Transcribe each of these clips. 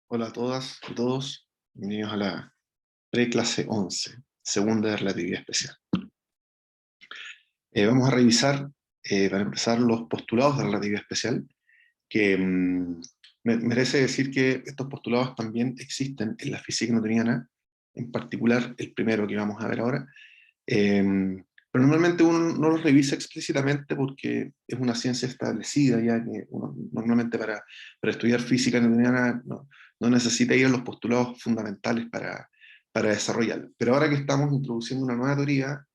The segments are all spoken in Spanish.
Hola a todas y todos, bienvenidos a la preclase 11, segunda de relatividad especial. Vamos a revisar, para empezar, los postulados de relatividad especial, que merece decir que estos postulados también existen en la física newtoniana, en particular el primero que vamos a ver ahora, pero normalmente uno no los revisa explícitamente porque es una ciencia establecida, ya que uno normalmente para estudiar física newtoniana no necesita ir a los postulados fundamentales para desarrollarlo. Pero ahora que estamos introduciendo una nueva teoría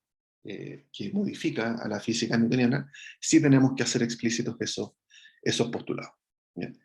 que modifica a la física newtoniana, sí tenemos que hacer explícitos esos postulados. ¿Bien?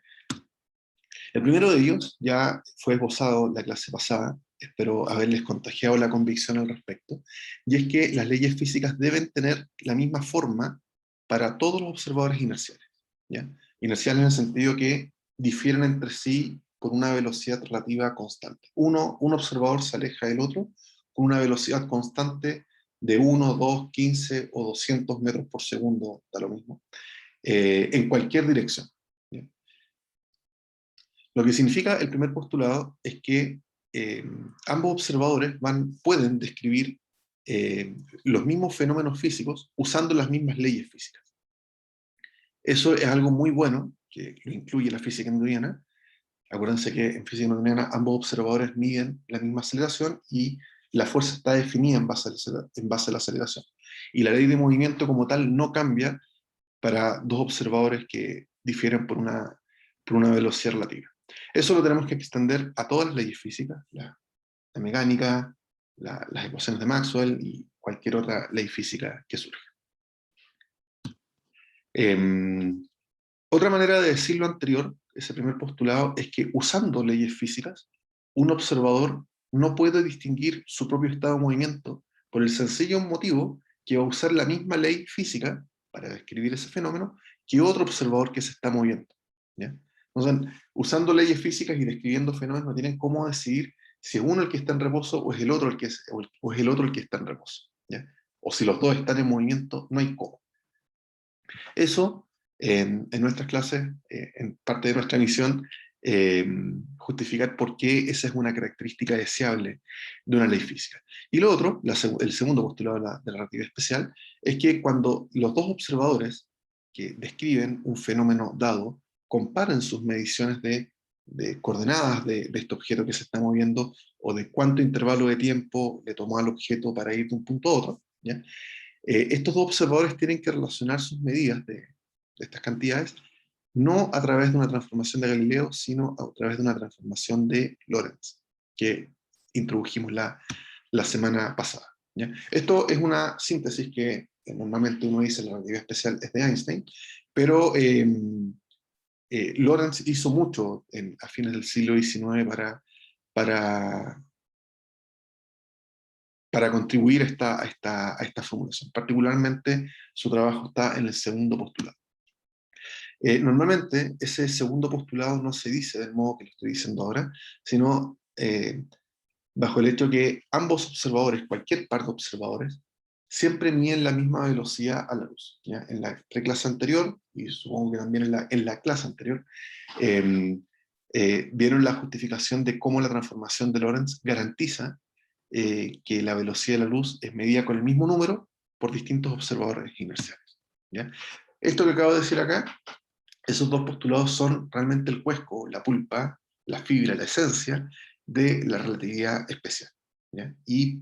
El primero de ellos ya fue esbozado la clase pasada, espero haberles contagiado la convicción al respecto, y es que las leyes físicas deben tener la misma forma para todos los observadores inerciales. ¿Ya? Inerciales en el sentido que difieren entre sí por una velocidad relativa constante. Un observador se aleja del otro con una velocidad constante de 1, 2, 15 o 200 metros por segundo, da lo mismo, en cualquier dirección. ¿Ya? Lo que significa el primer postulado es que ambos observadores pueden describir los mismos fenómenos físicos usando las mismas leyes físicas. Eso es algo muy bueno, que lo incluye la física newtoniana. Acuérdense que en física newtoniana ambos observadores miden la misma aceleración y la fuerza está definida en base a la aceleración. Y la ley de movimiento como tal no cambia para dos observadores que difieren por una velocidad relativa. Eso lo tenemos que extender a todas las leyes físicas, la mecánica, las ecuaciones de Maxwell y cualquier otra ley física que surja. Otra manera de decir lo anterior, ese primer postulado, es que usando leyes físicas, un observador no puede distinguir su propio estado de movimiento por el sencillo motivo que va a usar la misma ley física para describir ese fenómeno que otro observador que se está moviendo. ¿Ya? Entonces, usando leyes físicas y describiendo fenómenos, no tienen cómo decidir si es uno el que está en reposo o es el otro el que está en reposo. ¿Ya? O si los dos están en movimiento, no hay cómo. Eso, en nuestras clases, en parte de nuestra misión, justificar por qué esa es una característica deseable de una ley física. Y lo otro, el segundo postulado de la relatividad especial, es que cuando los dos observadores que describen un fenómeno dado comparen sus mediciones de coordenadas de este objeto que se está moviendo o de cuánto intervalo de tiempo le tomó al objeto para ir de un punto a otro, ¿ya? Estos dos observadores tienen que relacionar sus medidas de estas cantidades no a través de una transformación de Galileo, sino a través de una transformación de Lorentz, que introdujimos la semana pasada. ¿Ya? Esto es una síntesis que normalmente uno dice la relatividad especial es de Einstein, pero Lorentz hizo mucho a fines del siglo XIX para contribuir a esta formulación. Particularmente, su trabajo está en el segundo postulado. Normalmente, ese segundo postulado no se dice del modo que lo estoy diciendo ahora, sino bajo el hecho que ambos observadores, cualquier par de observadores, siempre miden la misma velocidad a la luz. ¿Ya? En la preclase anterior, y supongo que también en la clase anterior, vieron la justificación de cómo la transformación de Lorentz garantiza que la velocidad de la luz es medida con el mismo número por distintos observadores inerciales. ¿Ya? Esto que acabo de decir acá, esos dos postulados son realmente el cuesco, la pulpa, la fibra, la esencia de la relatividad especial. ¿Ya? Y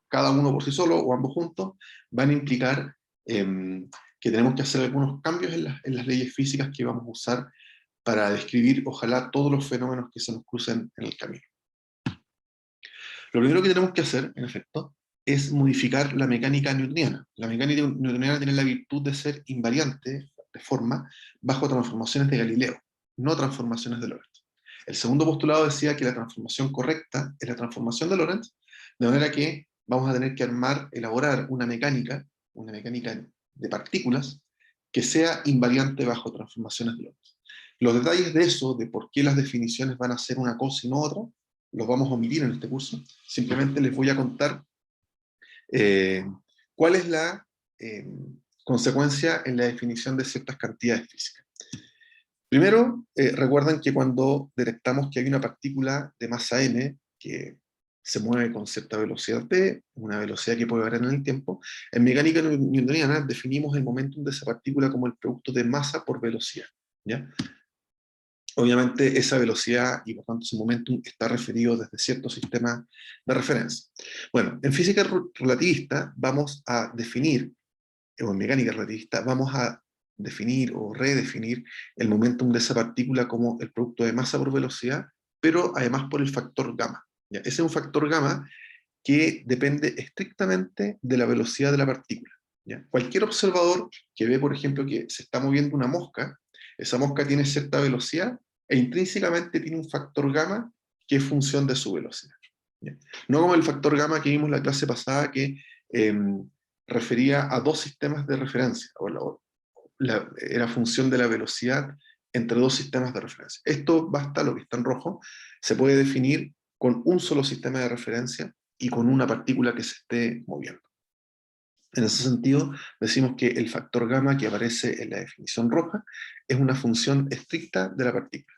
cada uno por sí solo o ambos juntos van a implicar que tenemos que hacer algunos cambios en las leyes físicas que vamos a usar para describir, ojalá, todos los fenómenos que se nos crucen en el camino. Lo primero que tenemos que hacer, en efecto, es modificar la mecánica newtoniana. La mecánica newtoniana tiene la virtud de ser invariante de forma bajo transformaciones de Galileo, no transformaciones de Lorentz. El segundo postulado decía que la transformación correcta es la transformación de Lorentz, de manera que vamos a tener que elaborar una mecánica de partículas, que sea invariante bajo transformaciones de Lorentz. Los detalles de eso, de por qué las definiciones van a ser una cosa y no otra, los vamos a omitir en este curso. Simplemente les voy a contar cuál es la consecuencia en la definición de ciertas cantidades físicas. Primero, recuerdan que cuando detectamos que hay una partícula de masa m que se mueve con cierta velocidad p, una velocidad que puede variar en el tiempo, en mecánica newtoniana definimos el momentum de esa partícula como el producto de masa por velocidad, ¿ya? Obviamente esa velocidad y por tanto ese momentum está referido desde cierto sistema de referencia. Bueno, en física relativista vamos a definir, o en mecánica relativista, vamos a definir o redefinir el momentum de esa partícula como el producto de masa por velocidad, pero además por el factor gamma. ¿Ya? Ese es un factor gamma que depende estrictamente de la velocidad de la partícula. ¿Ya? Cualquier observador que ve, por ejemplo, que se está moviendo una mosca, esa mosca tiene cierta velocidad e intrínsecamente tiene un factor gamma que es función de su velocidad. ¿Ya? No como el factor gamma que vimos en la clase pasada que eh, refería a dos sistemas de referencia, era función de la velocidad entre dos sistemas de referencia. Esto basta, lo que está en rojo, se puede definir con un solo sistema de referencia y con una partícula que se esté moviendo. En ese sentido, decimos que el factor gamma que aparece en la definición roja es una función estricta de la partícula.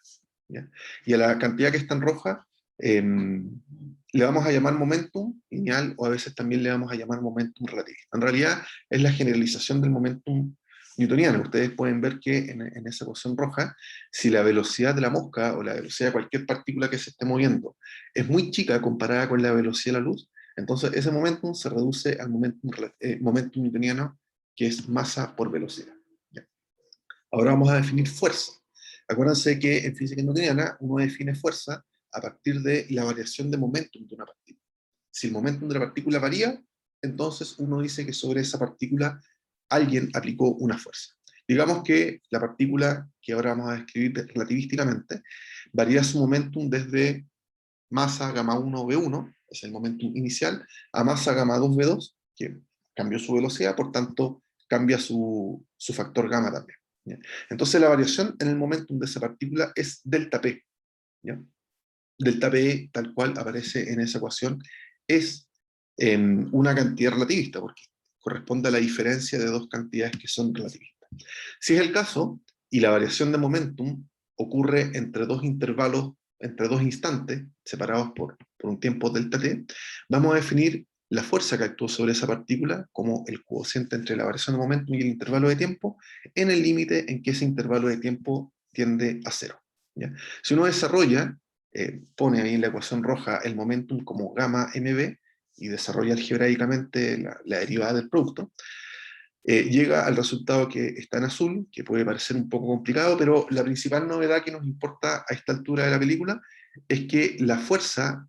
¿Ya? Y a la cantidad que está en roja le vamos a llamar momentum lineal o a veces también le vamos a llamar momentum relativista. En realidad es la generalización del momentum newtoniano. Ustedes pueden ver que en esa ecuación roja, si la velocidad de la mosca o la velocidad de cualquier partícula que se esté moviendo es muy chica comparada con la velocidad de la luz, entonces ese momentum se reduce al momentum newtoniano, que es masa por velocidad. ¿Ya? Ahora vamos a definir fuerza. Acuérdense que en física newtoniana uno define fuerza a partir de la variación de momentum de una partícula. Si el momentum de la partícula varía, entonces uno dice que sobre esa partícula alguien aplicó una fuerza. Digamos que la partícula que ahora vamos a describir relativísticamente varía su momentum desde masa gamma 1 V1, es el momentum inicial, a masa gamma 2 V2, que cambió su velocidad, por tanto cambia su factor gamma también. ¿Ya? Entonces la variación en el momentum de esa partícula es delta P. ¿Ya? Delta P, tal cual aparece en esa ecuación, es una cantidad relativista, porque corresponde a la diferencia de dos cantidades que son relativistas. Si es el caso, y la variación de momentum ocurre entre dos intervalos, entre dos instantes, separados por un tiempo delta t, vamos a definir la fuerza que actuó sobre esa partícula como el cociente entre la variación de momentum y el intervalo de tiempo, en el límite en que ese intervalo de tiempo tiende a cero. ¿Ya? Si uno desarrolla, pone ahí en la ecuación roja el momentum como gamma mb y desarrolla algebraicamente la derivada del producto, llega al resultado que está en azul, que puede parecer un poco complicado, pero la principal novedad que nos importa a esta altura de la película es que la fuerza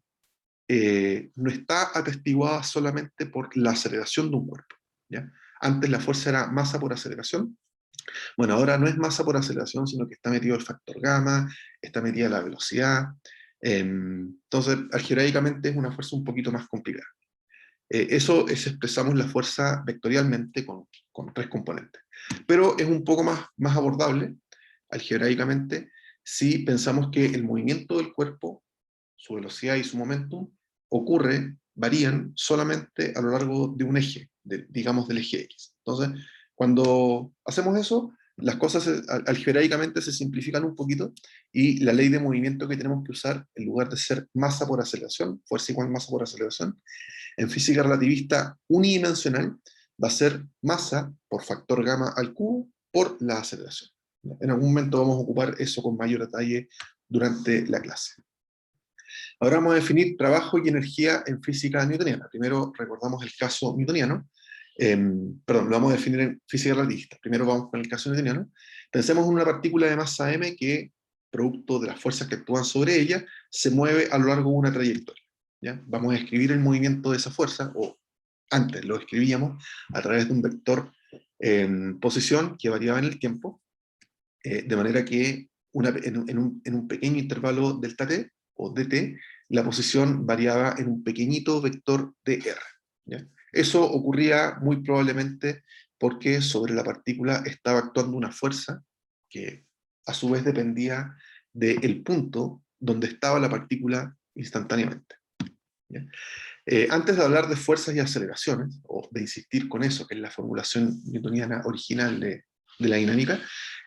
no está atestiguada solamente por la aceleración de un cuerpo. ¿Ya? Antes la fuerza era masa por aceleración. Bueno, ahora no es masa por aceleración, sino que está metido el factor gamma, está metida la velocidad. Entonces, algebraicamente es una fuerza un poquito más complicada. Eso es, expresamos la fuerza vectorialmente con tres componentes. Pero es un poco más abordable, algebraicamente, si pensamos que el movimiento del cuerpo, su velocidad y su momentum, varían solamente a lo largo de un eje, digamos del eje X. Entonces, cuando hacemos eso, las cosas algebraicamente se simplifican un poquito y la ley de movimiento que tenemos que usar, en lugar de ser masa por aceleración, fuerza igual masa por aceleración, en física relativista unidimensional va a ser masa por factor gamma al cubo por la aceleración. En algún momento vamos a ocupar eso con mayor detalle durante la clase. Ahora vamos a definir trabajo y energía en física newtoniana. Primero recordamos el caso newtoniano. Perdón, lo vamos a definir en física relativista. Primero vamos con el caso newtoniano. Pensemos en una partícula de masa m que, producto de las fuerzas que actúan sobre ella, se mueve a lo largo de una trayectoria. ¿Ya? Vamos a escribir el movimiento de esa fuerza, o antes lo escribíamos a través de un vector en posición que variaba en el tiempo, de manera que en un pequeño intervalo delta t o dt, la posición variaba en un pequeñito vector dr. ¿Ya? Eso ocurría muy probablemente porque sobre la partícula estaba actuando una fuerza que a su vez dependía del punto donde estaba la partícula instantáneamente. ¿Ya? Antes de hablar de fuerzas y aceleraciones, o de insistir con eso, que es la formulación newtoniana original de la dinámica,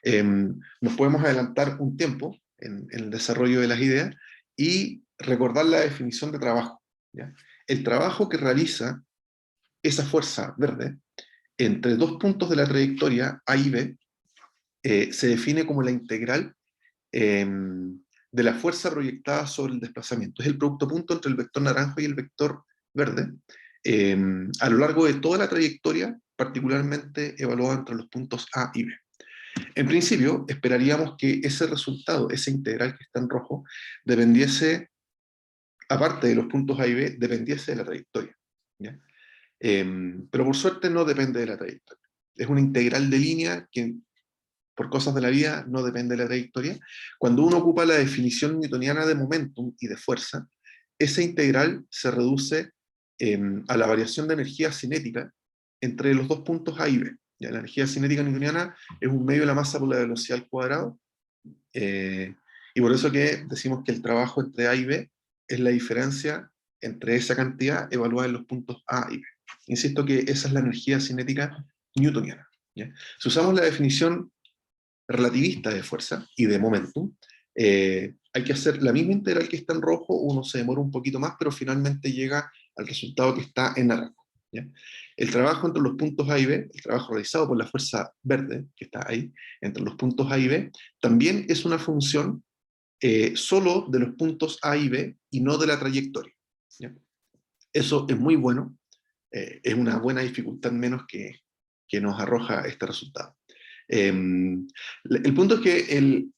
Nos podemos adelantar un tiempo en el desarrollo de las ideas y recordar la definición de trabajo, ¿ya? El trabajo que realiza esa fuerza verde entre dos puntos de la trayectoria A y B se define como la integral de la fuerza proyectada sobre el desplazamiento. Es el producto punto entre el vector naranjo y el vector verde a lo largo de toda la trayectoria, particularmente evaluada entre los puntos A y B. En principio, esperaríamos que ese resultado, ese integral que está en rojo, dependiese, aparte de los puntos A y B, dependiese de la trayectoria, ¿ya? Pero por suerte no depende de la trayectoria. Es una integral de línea que, por cosas de la vida, no depende de la trayectoria. Cuando uno ocupa la definición newtoniana de momentum y de fuerza, esa integral se reduce a la variación de energía cinética entre los dos puntos A y B. ¿Ya? La energía cinética newtoniana es un medio de la masa por la velocidad al cuadrado, y por eso que decimos que el trabajo entre A y B es la diferencia entre esa cantidad evaluada en los puntos A y B. Insisto que esa es la energía cinética newtoniana, ¿ya? Si usamos la definición relativista de fuerza y de momentum, hay que hacer la misma integral que está en rojo, uno se demora un poquito más, pero finalmente llega al resultado que está en naranjo, ¿ya? El trabajo entre los puntos A y B, el trabajo realizado por la fuerza verde, que está ahí, entre los puntos A y B, también es una función solo de los puntos A y B y no de la trayectoria, ¿ya? Eso es muy bueno, es una buena dificultad menos que nos arroja este resultado. El punto es que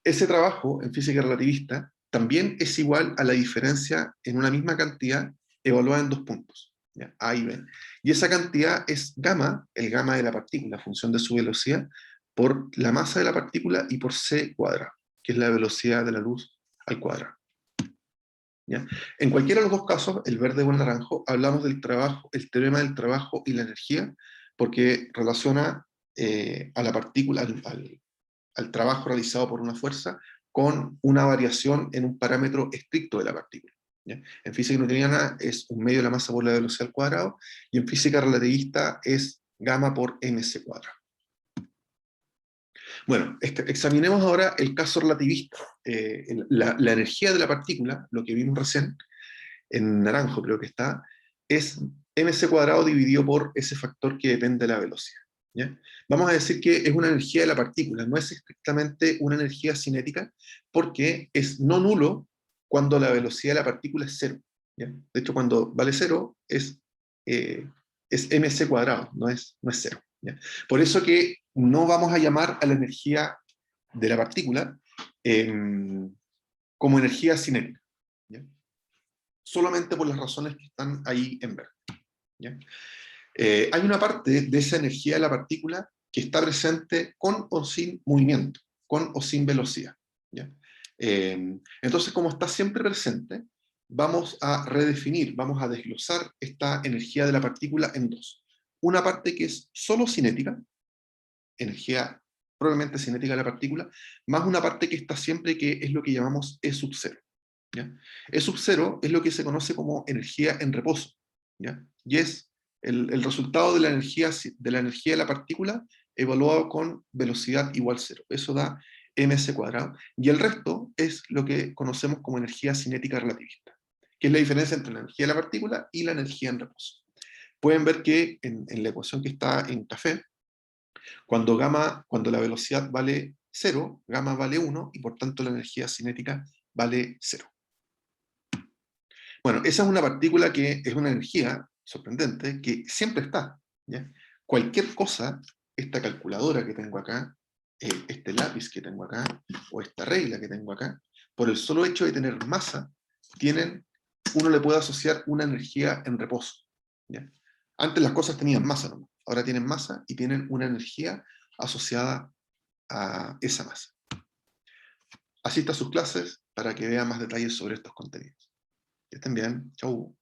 ese trabajo en física relativista también es igual a la diferencia en una misma cantidad evaluada en dos puntos, ¿ya? A y B. Y esa cantidad es gamma, el gamma de la partícula, función de su velocidad, por la masa de la partícula y por c cuadrado, que es la velocidad de la luz al cuadrado, ¿ya? En cualquiera de los dos casos, el verde o el naranjo, hablamos del trabajo, el teorema del trabajo y la energía, porque relaciona a la partícula, al trabajo realizado por una fuerza, con una variación en un parámetro estricto de la partícula, ¿ya? En física newtoniana es un medio de la masa por la velocidad al cuadrado, y en física relativista es gamma por mc cuadrado. Bueno, examinemos ahora el caso relativista. La energía de la partícula, lo que vimos recién, en naranjo creo que está, es mc cuadrado dividido por ese factor que depende de la velocidad, ¿ya? Vamos a decir que es una energía de la partícula, no es estrictamente una energía cinética, porque es no nulo cuando la velocidad de la partícula es cero, ¿ya? De hecho, cuando vale cero es mc cuadrado, no es cero, ¿ya? Por eso que no vamos a llamar a la energía de la partícula como energía cinética, ¿ya? Solamente por las razones que están ahí en verde, ¿ya? Hay una parte de esa energía de la partícula que está presente con o sin movimiento, con o sin velocidad, ¿ya? Entonces, como está siempre presente, vamos a redefinir, vamos a desglosar esta energía de la partícula en dos. Una parte que es solo cinética, energía probablemente cinética de la partícula, más una parte que está siempre, que es lo que llamamos E sub cero, ¿ya? E sub cero es lo que se conoce como energía en reposo, ¿ya? Y es el resultado de la energía de la partícula evaluado con velocidad igual cero. Eso da mc cuadrado. Y el resto es lo que conocemos como energía cinética relativista, que es la diferencia entre la energía de la partícula y la energía en reposo. Pueden ver que en la ecuación que está en café, cuando la velocidad vale 0, gamma vale 1, y por tanto la energía cinética vale 0. Bueno, esa es una partícula que es una energía sorprendente, que siempre está, ¿ya? Cualquier cosa, esta calculadora que tengo acá, este lápiz que tengo acá, o esta regla que tengo acá, por el solo hecho de tener masa, uno le puede asociar una energía en reposo, ¿ya? Antes las cosas tenían masa, ¿no? Ahora tienen masa y tienen una energía asociada a esa masa. Asista a sus clases para que vean más detalles sobre estos contenidos. Que estén bien. Chau.